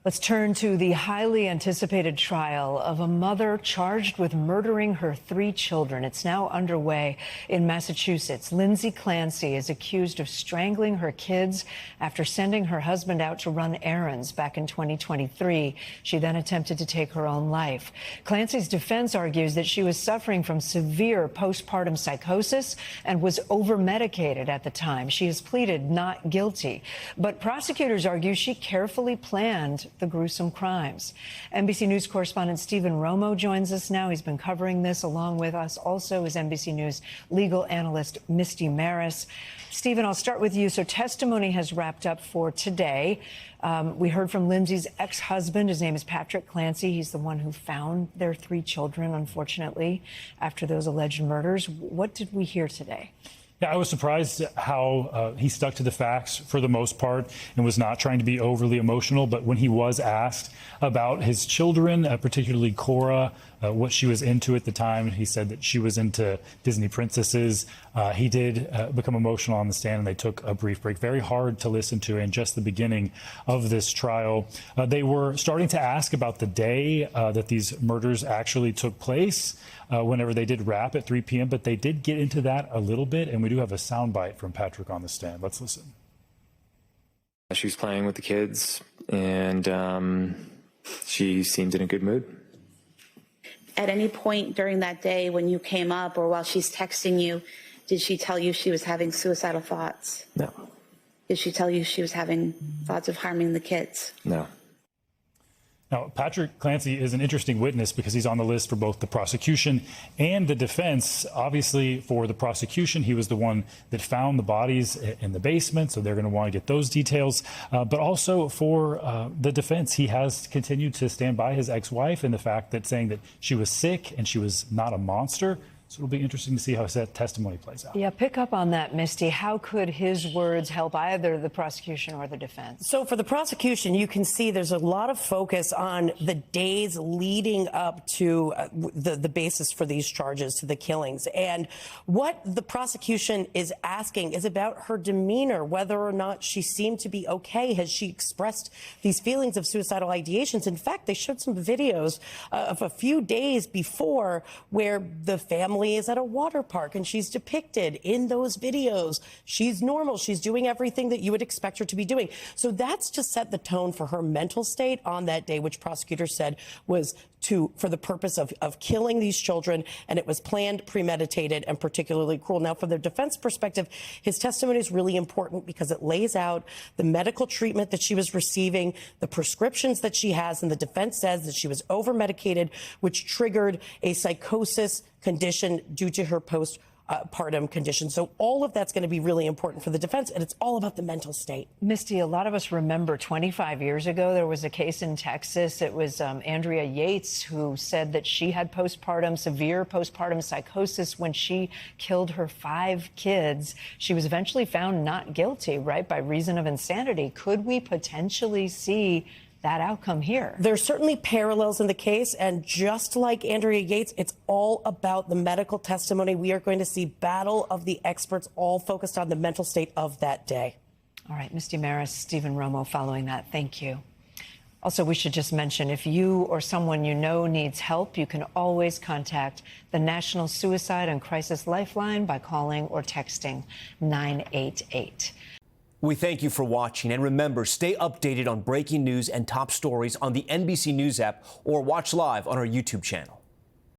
Let's turn to the highly anticipated trial of a mother charged with murdering her 3 children. It's now underway in Massachusetts. Lindsay Clancy is accused of strangling her kids after sending her husband out to run errands back in 2023. She then attempted to take her own life. Clancy's defense argues that she was suffering from severe postpartum psychosis and was over-medicated at the time. She has pleaded not guilty, but prosecutors argue she carefully planned the gruesome crimes. NBC News correspondent Stephen Romo joins us now. He's been covering this. Along with us also is NBC News legal analyst Misty Marris. Stephen, I'll start with you. So testimony has wrapped up for today. We heard from Lindsay's ex-husband. His name is Patrick Clancy. He's the one who found their 3 children, unfortunately, after those alleged murders. What did we hear today? Yeah, I was surprised how he stuck to the facts for the most part and was not trying to be overly emotional. But when he was asked about his children, particularly Cora, what she was into at the time, he said that she was into Disney princesses. He did become emotional on the stand, and they took a brief break. Very hard to listen to in just the beginning of this trial. They were starting to ask about the day that these murders actually took place, whenever they did wrap at 3 p.m., but they did get into that a little bit, and we do have a soundbite from Patrick on the stand. Let's listen. She was playing with the kids, and she seemed in a good mood. At any point during that day when you came up or while she's texting you, did she tell you she was having suicidal thoughts? No. Did she tell you she was having thoughts of harming the kids? No. Now, Patrick Clancy is an interesting witness because he's on the list for both the prosecution and the defense. Obviously, for the prosecution, he was the one that found the bodies in the basement, so they're going to want to get those details. But also for the defense, he has continued to stand by his ex-wife and the fact that saying that she was sick and she was not a monster. So it'll be interesting to see how his testimony plays out. Yeah, pick up on that, Misty. How could his words help either the prosecution or the defense? So for the prosecution, you can see there's a lot of focus on the days leading up to the basis for these charges, to the killings. And what the prosecution is asking is about her demeanor, whether or not she seemed to be okay. Has she expressed these feelings of suicidal ideations? In fact, they showed some videos of a few days before where the family is at a water park and she's depicted in those videos. She's normal. She's doing everything that you would expect her to be doing. So that's to set the tone for her mental state on that day, which prosecutors said was for the purpose of killing these children, and it was planned, premeditated, and particularly cruel. Now, from the defense perspective, his testimony is really important because it lays out the medical treatment that she was receiving, the prescriptions that she has, and the defense says that she was over-medicated, which triggered a psychosis condition due to her postpartum condition. So all of that's going to be really important for the defense, and it's all about the mental state. Misty, a lot of us remember 25 years ago, there was a case in Texas. It was Andrea Yates who said that she had severe postpartum psychosis when she killed her 5 kids. She was eventually found not guilty, right, by reason of insanity. Could we potentially see that outcome here? There's certainly parallels in the case, and just like Andrea Yates, it's all about the medical testimony. We are going to see battle of the experts, all focused on the mental state of that day. All right, Misty Marris, Stephen Romo following that. Thank you. Also, we should just mention, if you or someone you know needs help, you can always contact the National Suicide and Crisis Lifeline by calling or texting 988. We thank you for watching, and remember, stay updated on breaking news and top stories on the NBC News app or watch live on our YouTube channel.